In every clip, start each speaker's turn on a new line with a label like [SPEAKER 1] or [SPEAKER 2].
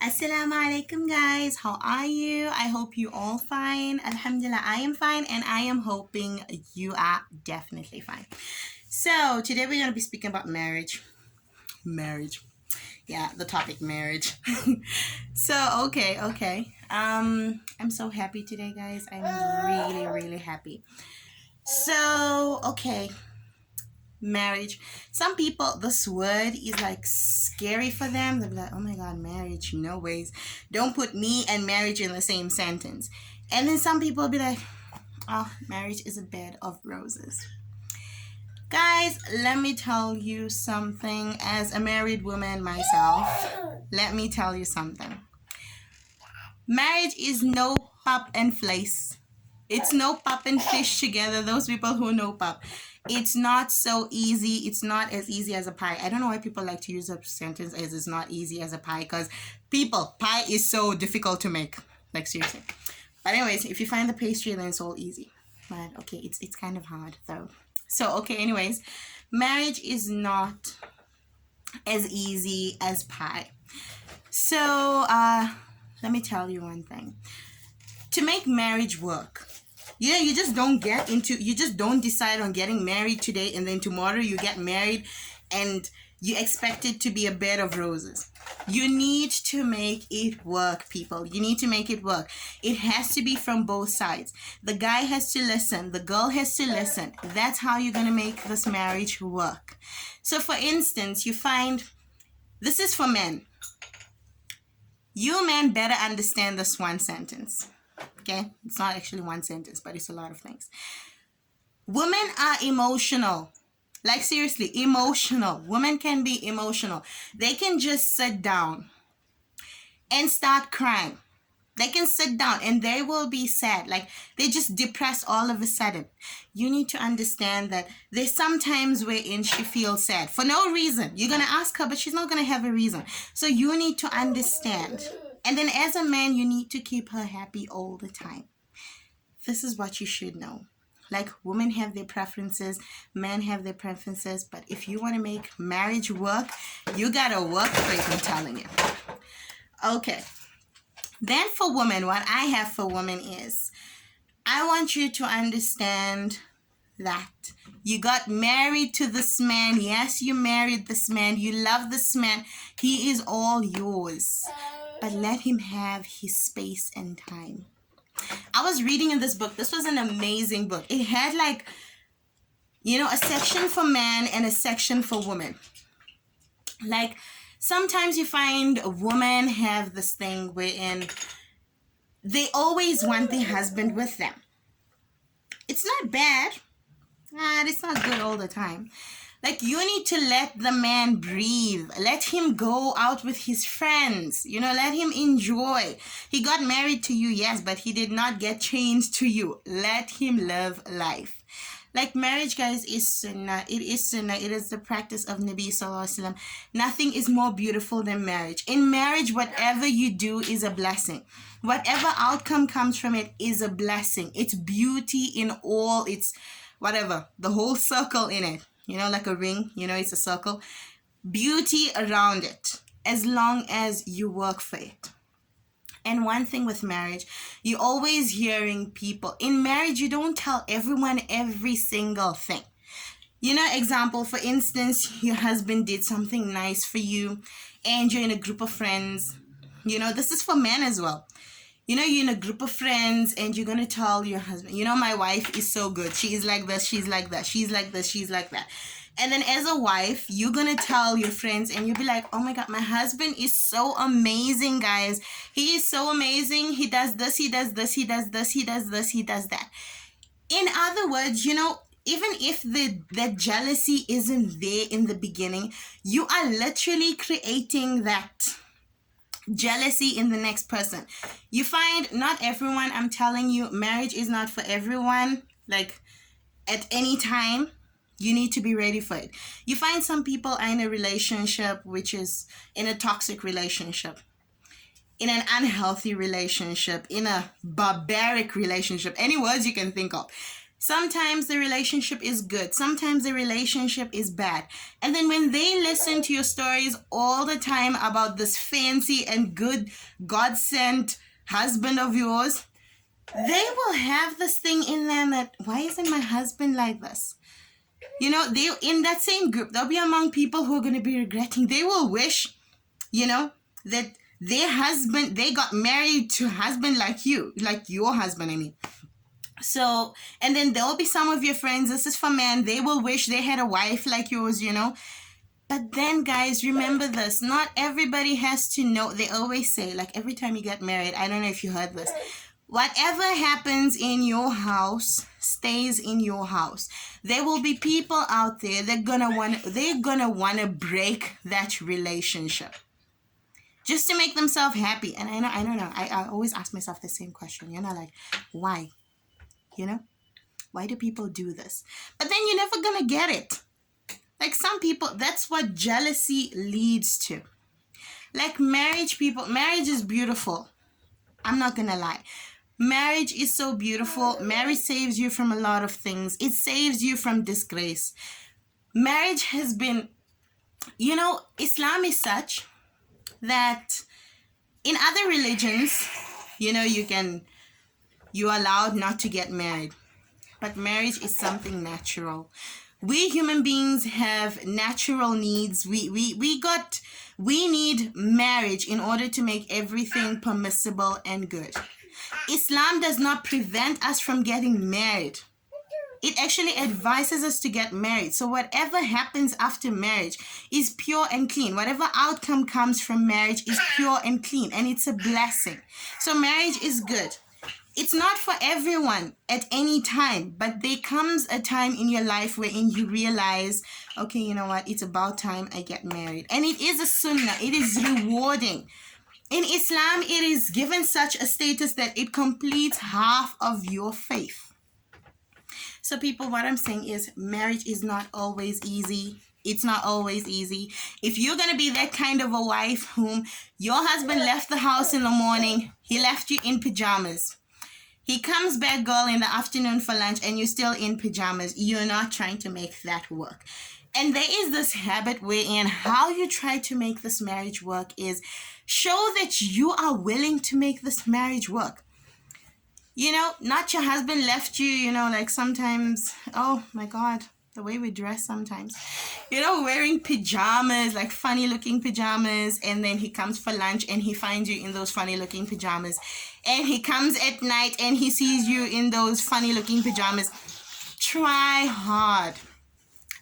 [SPEAKER 1] Assalamu alaikum, guys. How are you? I hope you all fine. Alhamdulillah, I am fine, and I am hoping you are definitely fine. So today we're gonna be speaking about marriage. Marriage. Yeah, the topic marriage. So okay. I'm so happy today, guys. I'm really happy. So okay, marriage. Some people, this word is like scary for them. They'll be like, oh my god, marriage, no ways, don't put me and marriage in the same sentence. And then some people will be like, oh, marriage is a bed of roses. Guys, let me tell you something. As a married woman myself, let me tell you something. Marriage is no pop and flies. It's no pop and fish together. Those people who know pop. It's not so easy. It's not as easy as a pie. I don't know why people like to use a sentence as it's not easy as a pie, because pie is so difficult to make. Like, seriously. But anyways, if you find the pastry, then it's all easy. But okay, it's kind of hard though. So okay, anyways, marriage is not as easy as pie. So let me tell you one thing. To make marriage work, you just don't decide on getting married today and then tomorrow you get married and you expect it to be a bed of roses. You need to make it work, people. You need to make it work. It has to be from both sides. The guy has to listen. The girl has to listen. That's how you're going to make this marriage work. So for instance, you find, this is for men. You men better understand this one sentence. Okay? It's not actually one sentence, but it's a lot of things. Women are emotional. Like, seriously, emotional. Women can be emotional. They can just sit down and start crying. They can sit down and they will be sad. Like, they just depressed all of a sudden. You need to understand that there's sometimes wherein she feels sad for no reason. You're going to ask her, but she's not going to have a reason. So you need to understand. And then as a man, you need to keep her happy all the time. This is what you should know. Like, women have their preferences, men have their preferences, but if you want to make marriage work, you gotta work for it, I'm telling you. Okay. Then for women, what I have for women is, I want you to understand that you got married to this man. Yes, you married this man. You love this man. He is all yours. But let him have his space and time. I was reading in this book. This was an amazing book. It had like, a section for men and a section for women. Like, sometimes you find women have this thing wherein they always want their husband with them. It's not bad. It's not good all the time. Like, you need to let the man breathe. Let him go out with his friends. Let him enjoy. He got married to you, yes, but he did not get changed to you. Let him live life. Like, marriage, guys, is sunnah. It is sunnah. It is the practice of Nabi Sallallahu Alaihi Wasallam. Nothing is more beautiful than marriage. In marriage, whatever you do is a blessing. Whatever outcome comes from it is a blessing. It's beauty in all its, whatever, the whole circle in it. Like a ring, it's a circle. Beauty around it, as long as you work for it. And one thing with marriage, you're always hearing people. In marriage, you don't tell everyone every single thing. Example, for instance, your husband did something nice for you and you're in a group of friends. This is for men as well. You're in a group of friends and you're going to tell your husband, my wife is so good. She's like this, she's like that, she's like this, she's like that. And then as a wife, you're going to tell your friends and you'll be like, oh my God, my husband is so amazing, guys. He is so amazing. He does this, he does this, he does this, he does this, he does that. In other words, even if the jealousy isn't there in the beginning, you are literally creating that jealousy in the next person. You find not everyone, I'm telling you, marriage is not for everyone. Like, at any time, you need to be ready for it. You find some people are in a relationship which is in a toxic relationship, in an unhealthy relationship, in a barbaric relationship, any words you can think of. Sometimes the relationship is good. Sometimes the relationship is bad. And then when they listen to your stories all the time about this fancy and good God-sent husband of yours, they will have this thing in them that, why isn't my husband like this? You know, they in that same group, they'll be among people who are going to be regretting. They will wish, you know, that their husband, they got married to a husband like you, like your husband, I mean. So, and then there will be some of your friends, this is for men, they will wish they had a wife like yours, you know. But then, guys, remember this. Not everybody has to know. They always say, like, every time you get married, I don't know if you heard this, whatever happens in your house stays in your house. There will be people out there that they're gonna want to break that relationship just to make themselves happy. And I don't know. I always ask myself the same question. You know, like, why? You know, why do people do this? But then you're never gonna get it. Like some people, that's what jealousy leads to. Like marriage is beautiful. I'm not gonna lie. Marriage is so beautiful. Marriage saves you from a lot of things. It saves you from disgrace. Marriage has been, you know, Islam is such that in other religions, you know, you're allowed not to get married. But marriage is something natural. We human beings have natural needs. We need marriage in order to make everything permissible and good. Islam does not prevent us from getting married. It actually advises us to get married. So whatever happens after marriage is pure and clean. Whatever outcome comes from marriage is pure and clean, and it's a blessing. So marriage is good. It's not for everyone at any time, but there comes a time in your life wherein you realize, okay, you know what? It's about time I get married. And it is a sunnah. It is rewarding. In Islam, it is given such a status that it completes half of your faith. So people, what I'm saying is marriage is not always easy. It's not always easy. If you're going to be that kind of a wife whom your husband left the house in the morning, he left you in pajamas. He comes back, girl, in the afternoon for lunch and you're still in pajamas. You're not trying to make that work. And there is this habit wherein how you try to make this marriage work is show that you are willing to make this marriage work. You know, not your husband left you, you know, like sometimes, oh my God, the way we dress sometimes. You know, wearing pajamas, like funny looking pajamas, and then he comes for lunch and he finds you in those funny looking pajamas. And he comes at night and he sees you in those funny looking pajamas. Try hard.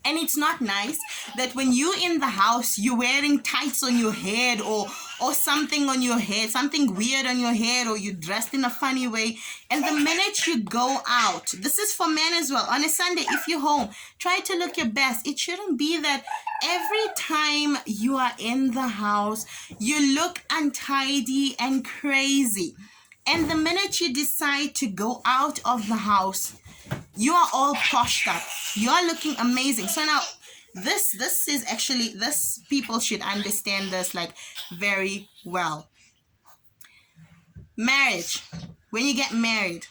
[SPEAKER 1] And it's not nice that when you're in the house, you're wearing tights on your head or something on your head, something weird on your head, or you're dressed in a funny way. And the minute you go out, this is for men as well. On a Sunday, if you're home, try to look your best. It shouldn't be that every time you are in the house, you look untidy and crazy. And the minute you decide to go out of the house, you are all poshed up. You are looking amazing. So now, this is actually, this people should understand this like very well. Marriage. When you get married,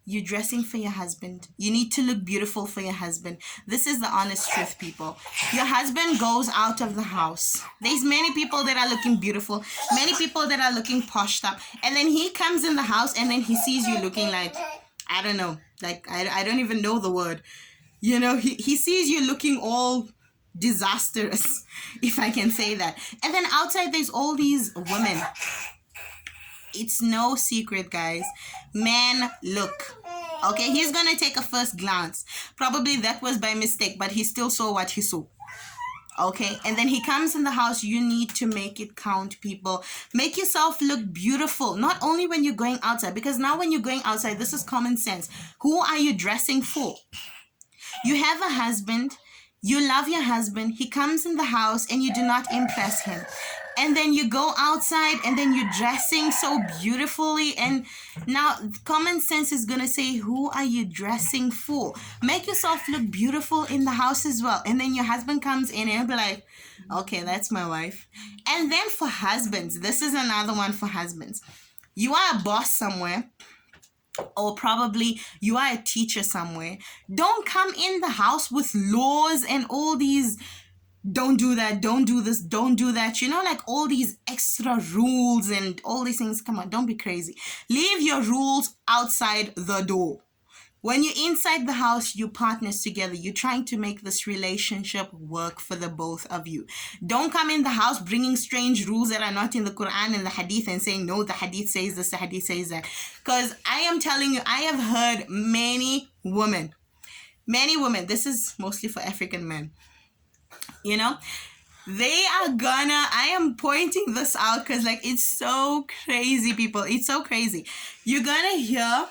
[SPEAKER 1] you're dressing for your husband. You need to look beautiful for your husband. This is the honest truth, people. Your husband goes out of the house. There's many people that are looking beautiful, many people that are looking poshed up, and then he comes in the house and then he sees you looking like, I don't know, like I don't even know the word. You know, he sees you looking all disastrous, if I can say that. And then outside there's all these women. It's no secret, guys. Men look. Okay, he's gonna take a first glance. Probably that was by mistake, but he still saw what he saw. Okay, and then he comes in the house. You need to make it count, people. Make yourself look beautiful, not only when you're going outside, because now when you're going outside, this is common sense. Who are you dressing for? You have a husband, you love your husband, he comes in the house and you do not impress him. And then you go outside and then you're dressing so beautifully, and now common sense is going to say, who are you dressing for? Make yourself look beautiful in the house as well. And then your husband comes in and he'll be like, okay, that's my wife. And then for husbands, this is another one for husbands. You are a boss somewhere or probably you are a teacher somewhere, don't come in the house with laws and all these don't do that, don't do this, don't do that, you know, like all these extra rules and all these things. Come on, don't be crazy. Leave your rules outside the door. When you're inside the house, you partners together. You're trying to make this relationship work for the both of you. Don't come in the house bringing strange rules that are not in the Quran and the Hadith and saying, no, the Hadith says this, the Hadith says that. Because I am telling you, I have heard many women, this is mostly for African men, you know, they are gonna, I am pointing this out because like it's so crazy, people. It's so crazy. You're gonna hear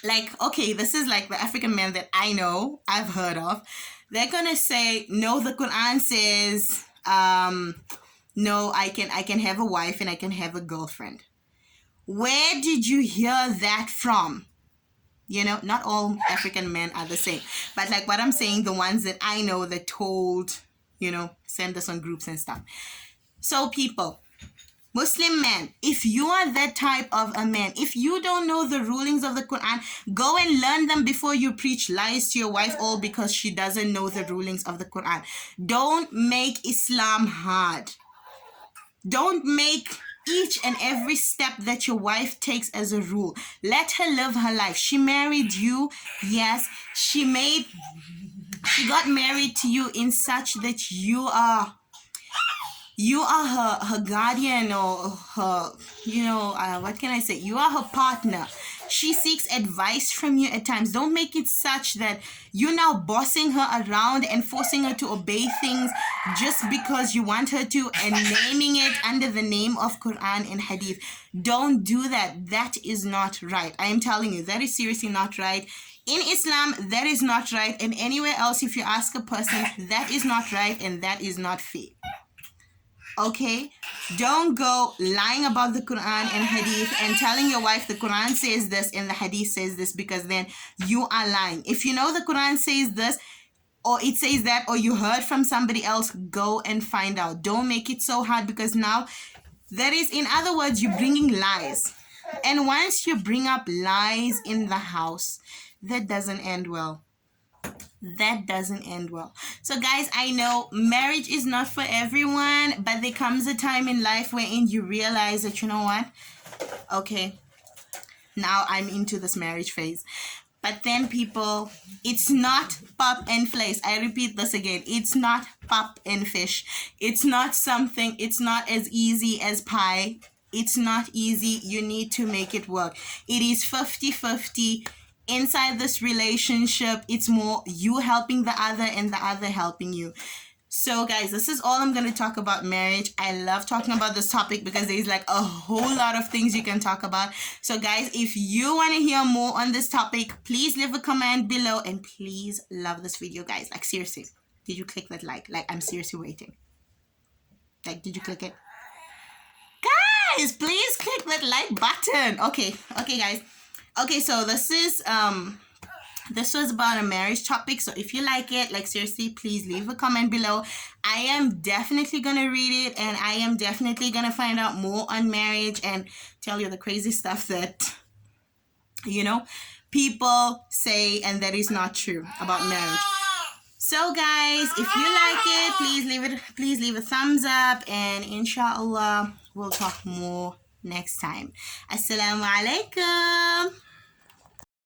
[SPEAKER 1] like, okay, this is like the African men that I know, I've heard of. They're gonna say, no, the Quran says, no, I can have a wife and I can have a girlfriend. Where did you hear that from? You know, not all African men are the same. But like what I'm saying, the ones that I know that told, you know, send us on groups and stuff. So people, Muslim men, if you are that type of a man, if you don't know the rulings of the Quran, go and learn them before you preach lies to your wife, all because she doesn't know the rulings of the Quran. Don't make Islam hard. Don't make each and every step that your wife takes as a rule. Let her live her life. She married you. Yes, she got married to you in such that you are her guardian, or her, you know, what can I say? You are her partner. She seeks advice from you at times. Don't make it such that you're now bossing her around and forcing her to obey things just because you want her to, and naming it under the name of Quran and Hadith. Don't do that. That is not right. I am telling you, that is seriously not right. In Islam, that is not right. And anywhere else, if you ask a person, that is not right and that is not fair. Okay, don't go lying about the Quran and Hadith and telling your wife the Quran says this and the Hadith says this, because then you are lying. If you know the Quran says this or it says that, or you heard from somebody else, go and find out. Don't make it so hard, because now that is, in other words, you're bringing lies. And once you bring up lies in the house, that doesn't end well. That doesn't end well. So guys, I know marriage is not for everyone, but there comes a time in life wherein you realize that, you know what, okay, now I'm into this marriage phase. But then people, it's not pop and fish. I repeat this again, it's not pop and fish. It's not something, it's not as easy as pie. It's not easy. You need to make it work. It is 50-50. Inside this relationship, it's more you helping the other and the other helping you. So guys, this is all I'm going to talk about marriage. I love talking about this topic because there's like a whole lot of things you can talk about. So guys, if you want to hear more on this topic, please leave a comment below and please love this video, guys. Like seriously, did you click that like? Like I'm seriously waiting. Like, did you click it? Guys, please click that like button. Okay, guys. Okay, so this was about a marriage topic. So if you like it, like seriously, please leave a comment below. I am definitely gonna read it, and I am definitely gonna find out more on marriage and tell you the crazy stuff that, you know, people say and that is not true about marriage. So guys, if you like it, please leave a thumbs up, and inshallah we'll talk more next time. Assalamu alaikum.